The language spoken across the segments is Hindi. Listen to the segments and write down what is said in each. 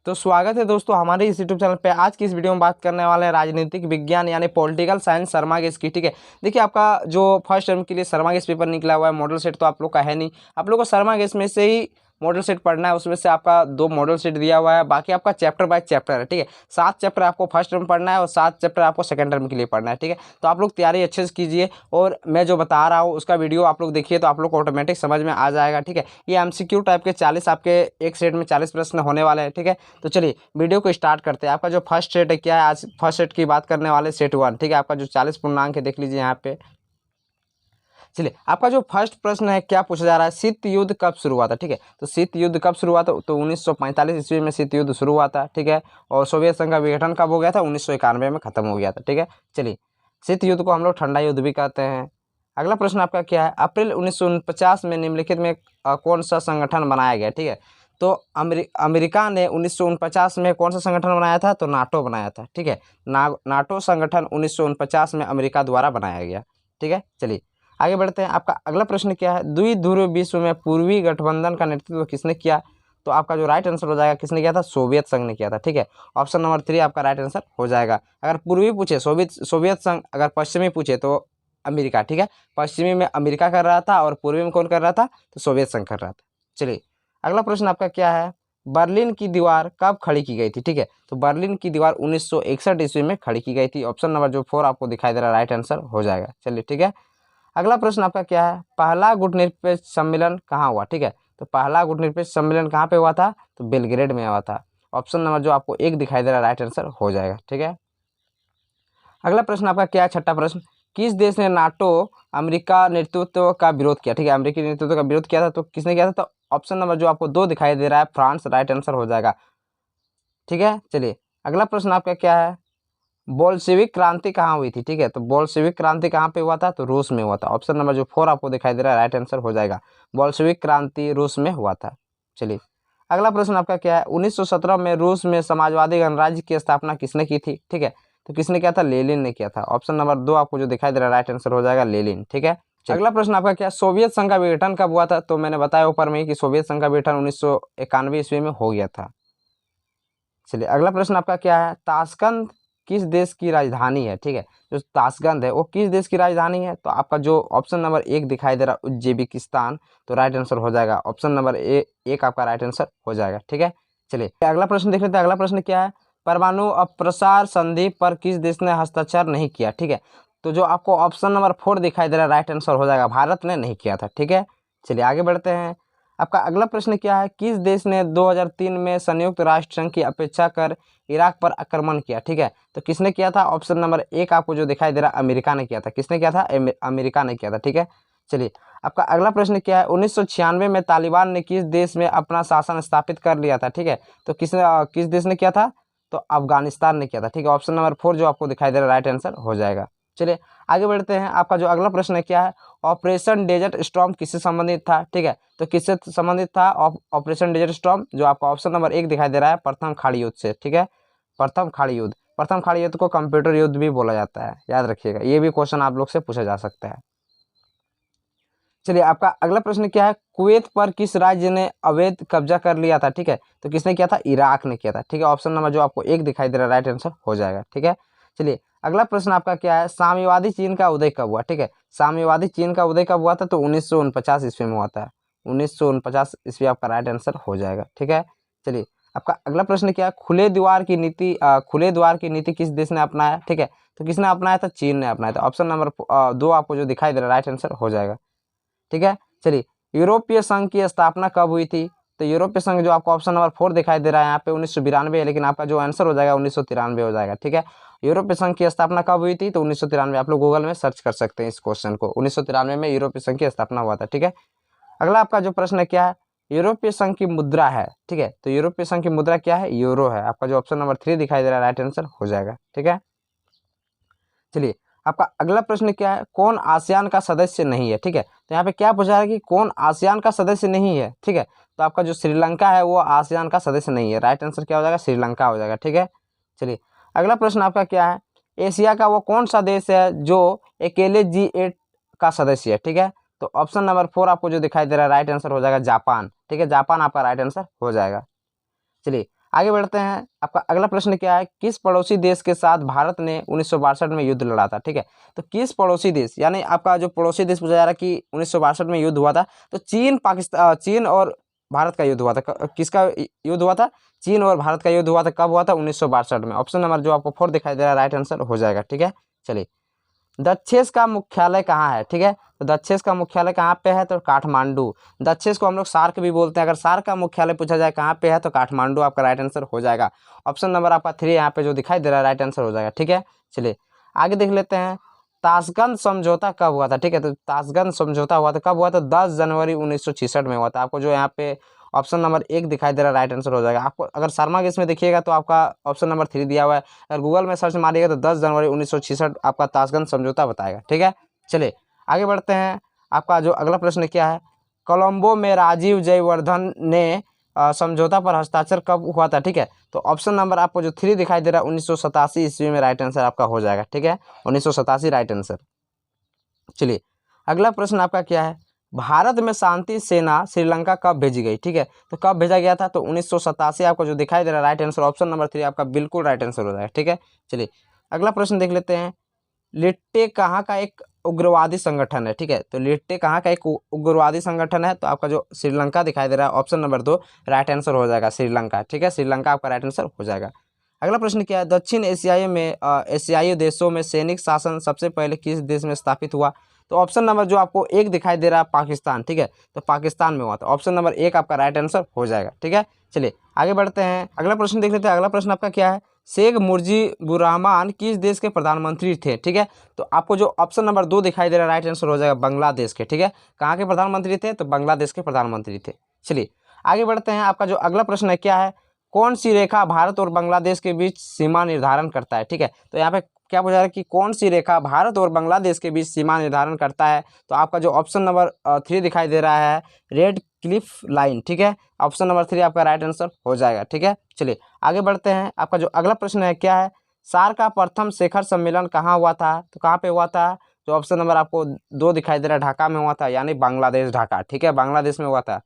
तो स्वागत है दोस्तों हमारे इस यूट्यूब चैनल पे। आज की इस वीडियो में बात करने वाले हैं राजनीतिक विज्ञान यानी पॉलिटिकल साइंस शर्मा गेस की। ठीक है, देखिए आपका जो फर्स्ट टर्म के लिए शर्मा गेस पेपर निकला हुआ है, मॉडल सेट तो आप लोग का है नहीं, आप लोग को शर्मा गेस में से ही मॉडल सेट पढ़ना है। उसमें से आपका 2 मॉडल सेट दिया हुआ है, बाकी आपका चैप्टर बाय चैप्टर है। ठीक है, 7 चैप्टर आपको फर्स्ट टर्म पढ़ना है और 7 चैप्टर आपको सेकंड टर्म के लिए पढ़ना है। ठीक है, तो आप लोग तैयारी अच्छे से कीजिए और मैं जो बता रहा हूँ उसका वीडियो आप लोग देखिए तो आप लोग को ऑटोमेटिक समझ में आ जाएगा। ठीक है, ये एमसीक्यू टाइप के 40 आपके एक सेट में 40 प्रश्न होने वाले हैं। ठीक है, तो चलिए वीडियो को स्टार्ट करते हैं। आपका जो फर्स्ट सेट है क्या है, आज फर्स्ट सेट की बात करने वाले सेट 1। ठीक है, आपका जो 40 पूर्णांक है देख लीजिए यहाँ पे। चलिए आपका जो फर्स्ट प्रश्न है क्या पूछा जा रहा है, शीत युद्ध कब शुरू हुआ था। ठीक है, तो शीत युद्ध कब शुरू हुआ था, तो 1945 ईस्वी में शीत युद्ध शुरू हुआ था। ठीक है, और सोवियत संघ का विघटन कब हो गया था, 1991 में खत्म हो गया था। ठीक है, चलिए शीत युद्ध को हम लोग ठंडा युद्ध भी कहते हैं। अगला प्रश्न आपका क्या है, अप्रैल 1949 में निम्नलिखित में कौन सा संगठन बनाया गया। ठीक है, तो अमेरिका ने 1949 में कौन सा संगठन बनाया था, तो नाटो बनाया था। ठीक है, नाटो संगठन 1949 में अमेरिका द्वारा बनाया गया। ठीक है, चलिए आगे बढ़ते हैं। आपका अगला प्रश्न क्या है, द्विध्रुवीय विश्व में पूर्वी गठबंधन का नेतृत्व किसने किया, तो आपका जो राइट आंसर हो जाएगा किसने किया था, सोवियत संघ ने किया था। ठीक है, ऑप्शन नंबर 3 आपका राइट आंसर हो जाएगा। अगर पूर्वी पूछे सोवियत संघ, अगर पश्चिमी पूछे तो अमेरिका। ठीक है, पश्चिमी में अमेरिका कर रहा था और पूर्वी में कौन कर रहा था, तो सोवियत संघ कर रहा था। चलिए अगला प्रश्न आपका क्या है, बर्लिन की दीवार कब खड़ी की गई थी। ठीक है, तो बर्लिन की दीवार 1961 ईस्वी में खड़ी की गई थी। ऑप्शन नंबर जो 4 आपको दिखाई दे रहा है राइट आंसर हो जाएगा। चलिए ठीक है, अगला प्रश्न आपका क्या है, पहला गुटनिरपेक्ष सम्मेलन कहाँ हुआ। ठीक है, तो पहला गुटनिरपेक्ष सम्मेलन कहाँ पे हुआ था, तो बेलग्रेड में हुआ था। ऑप्शन नंबर जो आपको 1 दिखाई दे रहा है राइट आंसर हो जाएगा। ठीक है, अगला प्रश्न आपका क्या है, छठा प्रश्न, किस देश ने नाटो अमेरिका नेतृत्व का विरोध किया। ठीक है, अमेरिकी नेतृत्व का विरोध किया था, तो किसने किया था, तो ऑप्शन नंबर जो आपको 2 दिखाई दे रहा है फ्रांस राइट आंसर हो जाएगा। ठीक है, चलिए अगला प्रश्न आपका क्या है, बोल्शेविक क्रांति कहाँ हुई थी। ठीक है, तो बोल्शेविक क्रांति कहाँ पे हुआ था, तो रूस में हुआ था। ऑप्शन नंबर जो 4 आपको दिखाई दे रहा है राइट आंसर हो जाएगा, बोल्शेविक क्रांति रूस में हुआ था। चलिए अगला प्रश्न आपका क्या है, 1917 में रूस में समाजवादी गणराज्य की स्थापना किसने की थी। ठीक है, तो किसने किया था, लेनिन ने किया था। ऑप्शन नंबर 2 आपको जो दिखाई दे रहा है राइट आंसर हो जाएगा लेनिन। ठीक है, अगला प्रश्न आपका क्या, सोवियत संघ का विघटन कब हुआ था, तो मैंने बताया ऊपर में ही कि सोवियत संघ का विघटन 1991 ईस्वी में हो गया था। चलिए अगला प्रश्न आपका क्या है, ताशकंद किस देश की राजधानी है। ठीक है, जो ताशकंद है वो किस देश की राजधानी है, तो आपका जो ऑप्शन नंबर 1 दिखाई दे रहा है उज्बेकिस्तान, तो राइट आंसर हो जाएगा ऑप्शन नंबर 1 आपका राइट आंसर हो जाएगा। ठीक है, चलिए अगला प्रश्न देख लेते हैं। अगला प्रश्न क्या है, परमाणु अप्रसार संधि पर किस देश ने हस्ताक्षर नहीं किया। ठीक है, तो जो आपको ऑप्शन नंबर 4 दिखाई दे रहा है राइट आंसर हो जाएगा, भारत ने नहीं किया था। ठीक है, चलिए आगे बढ़ते हैं। आपका अगला प्रश्न क्या है, किस देश ने 2003 में संयुक्त राष्ट्र संघ की अपेक्षा कर इराक पर आक्रमण किया। ठीक है, तो किसने किया था, ऑप्शन नंबर 1 आपको जो दिखाई दे रहा है अमेरिका ने किया था। किसने किया था, अमेरिका ने किया था। ठीक है, चलिए आपका अगला प्रश्न क्या है, 1996 में तालिबान ने किस देश में अपना शासन स्थापित कर लिया था। ठीक है, तो किस देश ने किया था, तो अफगानिस्तान ने किया था। ठीक है, ऑप्शन नंबर 4 जो आपको दिखाई दे रहा है राइट आंसर हो जाएगा। चलिए आगे बढ़ते हैं। आपका जो अगला प्रश्न है क्या है, ऑपरेशन डेजर्ट स्टॉर्म किससे संबंधित था। ठीक है, तो किससे संबंधित था ऑपरेशन डेजर्ट स्टॉर्म, जो आपका ऑप्शन नंबर 1 दिखाई दे रहा है प्रथम खाड़ी युद्ध से। ठीक है, प्रथम खाड़ी युद्ध, प्रथम खाड़ी युद्ध को कंप्यूटर युद्ध भी बोला जाता है, याद रखिएगा, ये भी क्वेश्चन आप लोग से पूछा जा सकता है। चलिए आपका अगला प्रश्न क्या है, कुवैत पर किस राज्य ने अवैध कब्जा कर लिया था। ठीक है, तो किसने किया था, इराक ने किया था। ठीक है, ऑप्शन नंबर जो आपको 1 दिखाई दे रहा है राइट आंसर हो जाएगा। ठीक है, चलिए अगला प्रश्न आपका क्या है, साम्यवादी चीन का उदय कब हुआ। ठीक है, साम्यवादी चीन का उदय कब हुआ था, तो 1949 ईस्वी में हुआ था। 1949 ईस्वी आपका राइट आंसर हो जाएगा। ठीक है, चलिए आपका अगला प्रश्न क्या है, खुले द्वार की नीति किस देश ने अपनाया। ठीक है, तो किसने अपनाया था, चीन ने अपनाया था। ऑप्शन नंबर 2 आपको जो दिखाई दे रहा है राइट आंसर हो जाएगा। ठीक है, चलिए यूरोपीय संघ की स्थापना कब हुई थी, तो यूरोपीय संघ जो आपको ऑप्शन नंबर 4 दिखाई दे रहा है यहाँ पे 1992 है, लेकिन आपका जो आंसर हो जाएगा 1993 हो जाएगा। ठीक है, यूरोपीय संघ की स्थापना कब हुई थी, तो 1993, आप लोग गूगल में सर्च कर सकते हैं इस क्वेश्चन को, 1993 में यूरोपीय संघ की स्थापना हुआ था। ठीक है, अगला आपका जो प्रश्न है क्या है, यूरोपीय संघ की मुद्रा है। ठीक है, तो यूरोपीय संघ की मुद्रा क्या है, यूरो है। आपका जो ऑप्शन नंबर 3 दिखाई दे रहा है राइट आंसर हो जाएगा। ठीक है, चलिए आपका अगला प्रश्न क्या है, कौन आसियान का सदस्य नहीं है। ठीक है, तो यहाँ पे क्या पूछा है कि कौन आसियान का सदस्य नहीं है। ठीक है, तो आपका जो श्रीलंका है वो आसियान का सदस्य नहीं है, राइट आंसर क्या हो जाएगा, श्रीलंका हो जाएगा। ठीक है, चलिए अगला प्रश्न आपका क्या है, एशिया का वो कौन सा देश है जो अकेले G8 का सदस्य है। ठीक है, तो ऑप्शन नंबर 4 आपको जो दिखाई दे रहा है राइट आंसर हो जाएगा जापान। ठीक है, जापान आपका राइट आंसर हो जाएगा। चलिए आगे बढ़ते हैं। आपका अगला प्रश्न क्या है, किस पड़ोसी देश के साथ भारत ने 1962 में युद्ध लड़ा था? ठीक है, तो किस पड़ोसी देश, यानी आपका जो पड़ोसी देश पूछा जा रहा है कि 1962 में युद्ध हुआ था, तो चीन और भारत का युद्ध हुआ था। किसका युद्ध हुआ था? चीन और भारत का युद्ध हुआ था। कब हुआ था? 1962 में। ऑप्शन नंबर जो आपको 4 दिखाई दे रहा है राइट आंसर हो जाएगा। ठीक है, चलिए। दक्षेस का मुख्यालय कहाँ है? ठीक है, तो दक्षेस का मुख्यालय कहाँ पे है? तो काठमांडू। दक्षेस को हम लोग सार्क भी बोलते हैं। अगर सार्क का मुख्यालय पूछा जाए कहाँ पे है, तो काठमांडू आपका राइट आंसर हो जाएगा। ऑप्शन नंबर आपका 3 यहाँ पे जो दिखाई दे रहा है राइट आंसर हो जाएगा। ठीक है, चलिए आगे देख लेते हैं। ताशकंद समझौता कब हुआ था? ठीक है, तो ताशकंद समझौता हुआ था कब हुआ था? 10 जनवरी 1966 में हुआ था। आपको जो यहाँ पे ऑप्शन नंबर 1 दिखाई दे रहा है राइट आंसर हो जाएगा। आपको अगर शर्मा केस में देखिएगा तो आपका ऑप्शन नंबर 3 दिया हुआ है। अगर गूगल में सर्च मारिएगा तो 10 जनवरी 1966 आपका ताशकंद समझौता बताएगा। ठीक है, चलिए आगे बढ़ते हैं। आपका जो अगला प्रश्न क्या है, कोलंबो में राजीव जयवर्धन ने समझौता पर हस्ताक्षर कब हुआ था? ठीक है, तो ऑप्शन नंबर आपको जो 3 दिखाई दे रहा है 1987 ईस्वी में राइट आंसर आपका हो जाएगा। ठीक है, 1987 राइट आंसर। चलिए अगला प्रश्न आपका क्या है, भारत में शांति सेना श्रीलंका कब भेजी गई? ठीक है, तो कब भेजा गया था? तो 1987 आपको जो दिखाई दे रहा है राइट आंसर ऑप्शन नंबर 3 आपका बिल्कुल राइट आंसर हो जाएगा। ठीक है, चलिए अगला प्रश्न देख लेते हैं। लिट्टे कहाँ का एक उग्रवादी संगठन है? ठीक है, तो लिट्टे कहाँ का एक उग्रवादी संगठन है? तो आपका जो श्रीलंका दिखाई दे रहा है ऑप्शन नंबर 2 राइट आंसर हो जाएगा, श्रीलंका। ठीक है, श्रीलंका आपका राइट आंसर हो जाएगा। अगला प्रश्न क्या है, दक्षिण एशियाई देशों में सैनिक शासन सबसे पहले किस देश में स्थापित हुआ? तो ऑप्शन नंबर जो आपको 1 दिखाई दे रहा है पाकिस्तान। ठीक है, तो पाकिस्तान में हुआ था। ऑप्शन नंबर 1 आपका राइट आंसर हो जाएगा। ठीक है, चलिए आगे बढ़ते हैं। अगला प्रश्न देख लेते हैं। अगला प्रश्न आपका क्या है, शेख मुजीबुर रहमान किस देश के प्रधानमंत्री थे? ठीक है, तो आपको जो ऑप्शन नंबर 2 दिखाई दे रहा है राइट आंसर हो जाएगा, बांग्लादेश के। ठीक है, कहाँ के प्रधानमंत्री थे? तो बांग्लादेश के प्रधानमंत्री थे। चलिए आगे बढ़ते हैं। आपका जो अगला प्रश्न है क्या है, कौन सी रेखा भारत और बांग्लादेश के बीच सीमा निर्धारण करता है? ठीक है, तो यहाँ पे क्या पूछा है कि कौन सी रेखा भारत और बांग्लादेश के बीच सीमा निर्धारण करता है? तो आपका जो ऑप्शन नंबर 3 दिखाई दे रहा है, रेड क्लिफ लाइन। ठीक है, ऑप्शन नंबर 3 आपका राइट आंसर हो जाएगा। ठीक है, चलिए आगे बढ़ते हैं। आपका जो अगला प्रश्न है क्या है, सार्क का प्रथम शिखर सम्मेलन कहाँ हुआ था? तो कहाँ पे हुआ था? जो ऑप्शन नंबर आपको 2 दिखाई दे रहा है, ढाका में हुआ था, यानी बांग्लादेश ढाका। ठीक है, बांग्लादेश में हुआ था।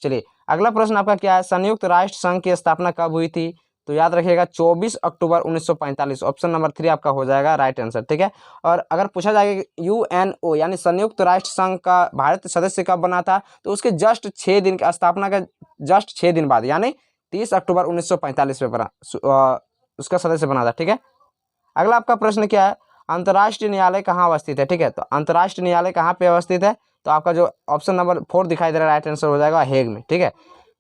चलिए अगला प्रश्न आपका क्या है, संयुक्त राष्ट्र संघ की स्थापना कब हुई थी? तो याद रखिएगा 24 अक्टूबर 1945। ऑप्शन नंबर 3 आपका हो जाएगा राइट आंसर। ठीक है, और अगर पूछा जाएगा यूएनओ यानी संयुक्त राष्ट्र संघ का भारत सदस्य कब बना था? तो उसके जस्ट 6 दिन की स्थापना के जस्ट 6 दिन बाद, यानी 30 अक्टूबर 1945 में बना उसका सदस्य बना था। ठीक है, अगला आपका प्रश्न क्या है, अंतर्राष्ट्रीय न्यायालय कहाँ अवस्थित है? ठीक है, तो अंतर्राष्ट्रीय न्यायालय कहाँ पे अवस्थित है? तो आपका जो ऑप्शन नंबर 4 दिखाई दे रहा है राइट आंसर हो जाएगा हेग में। ठीक है,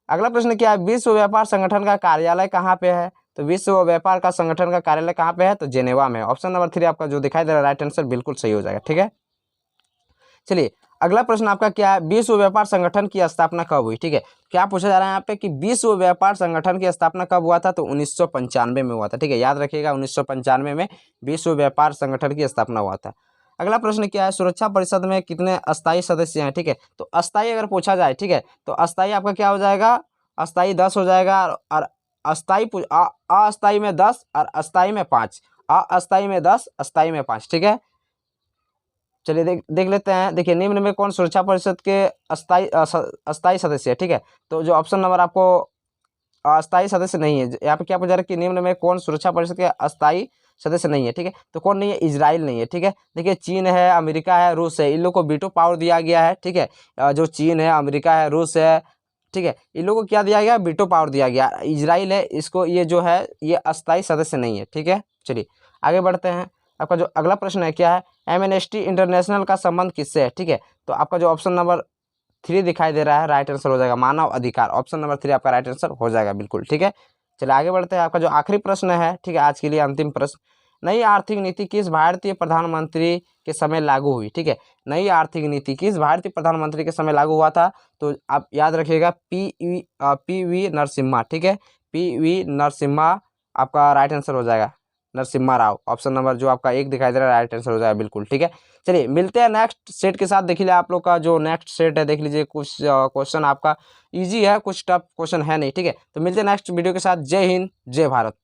अगला प्रश्न क्या है, विश्व व्यापार संगठन का कार्यालय कहाँ पे है? तो विश्व व्यापार का संगठन का कार्यालय कहाँ पे है? तो जेनेवा में। ऑप्शन नंबर 3 आपका जो दिखाई दे रहा है राइट आंसर बिल्कुल सही हो जाएगा। ठीक है, चलिए अगला प्रश्न आपका क्या है, विश्व व्यापार संगठन की स्थापना कब हुई? ठीक है, क्या पूछा जा रहा है यहाँ पे कि विश्व व्यापार संगठन की स्थापना कब हुआ था? तो 1995 में हुआ था। ठीक है, याद रखिएगा 1995 में विश्व व्यापार संगठन की स्थापना हुआ था। अगला प्रश्न क्या है, सुरक्षा परिषद में कितने अस्थायी सदस्य हैं? ठीक है, तो अस्थायी अगर पूछा जाए, ठीक है, तो अस्थायी आपका क्या हो जाएगा, अस्थायी 10 हो जाएगा, और अस्थायी में 10 और अस्थायी में 5, अस्थायी में 10, अस्थायी में 5। ठीक है, चलिए देख लेते हैं। देखिए निम्न में कौन सुरक्षा परिषद के अस्थायी सदस्य है? ठीक है, तो जो ऑप्शन नंबर आपको अस्थायी सदस्य नहीं है, यहाँ पे क्या पूछा रहा है कि निम्न में कौन सुरक्षा परिषद के अस्थायी सदस्य नहीं है? ठीक है, तो कौन नहीं है, इजराइल नहीं है। ठीक है, देखिए चीन है, अमेरिका है, रूस है, इन लोगों को वीटो पावर दिया गया है। ठीक है, जो चीन है, अमेरिका है, रूस है, ठीक है, इन लोगों को क्या दिया गया, वीटो पावर दिया गया। इजराइल है, इसको ये जो है ये अस्थायी सदस्य नहीं है। ठीक है, चलिए आगे बढ़ते हैं। आपका जो अगला प्रश्न है क्या है, एमनेस्टी इंटरनेशनल का संबंध किससे है? ठीक है, तो आपका जो ऑप्शन नंबर 3 दिखाई दे रहा है राइट आंसर हो जाएगा, मानव अधिकार। ऑप्शन नंबर 3 आपका राइट आंसर हो जाएगा बिल्कुल। ठीक है, चलिए आगे बढ़ते हैं। आपका जो आखिरी प्रश्न है, ठीक है, आज के लिए अंतिम प्रश्न, नई आर्थिक नीति किस भारतीय प्रधानमंत्री के समय लागू हुई? ठीक है, नई आर्थिक नीति किस भारतीय प्रधानमंत्री के समय लागू हुआ था? तो आप याद रखिएगा पी वी नरसिम्हा। ठीक है, पी.वी. नरसिम्हा आपका राइट आंसर हो जाएगा, नरसिम्हा राव। ऑप्शन नंबर जो आपका 1 दिखाई दे रहा है राइट आंसर हो जाएगा बिल्कुल। ठीक है, चलिए मिलते हैं नेक्स्ट सेट के साथ। देख लीजिए आप लोग का जो नेक्स्ट सेट है, देख लीजिए कुछ क्वेश्चन आपका इजी है, कुछ टफ क्वेश्चन है नहीं। ठीक है, तो मिलते हैं नेक्स्ट वीडियो के साथ। जय हिंद, जय भारत।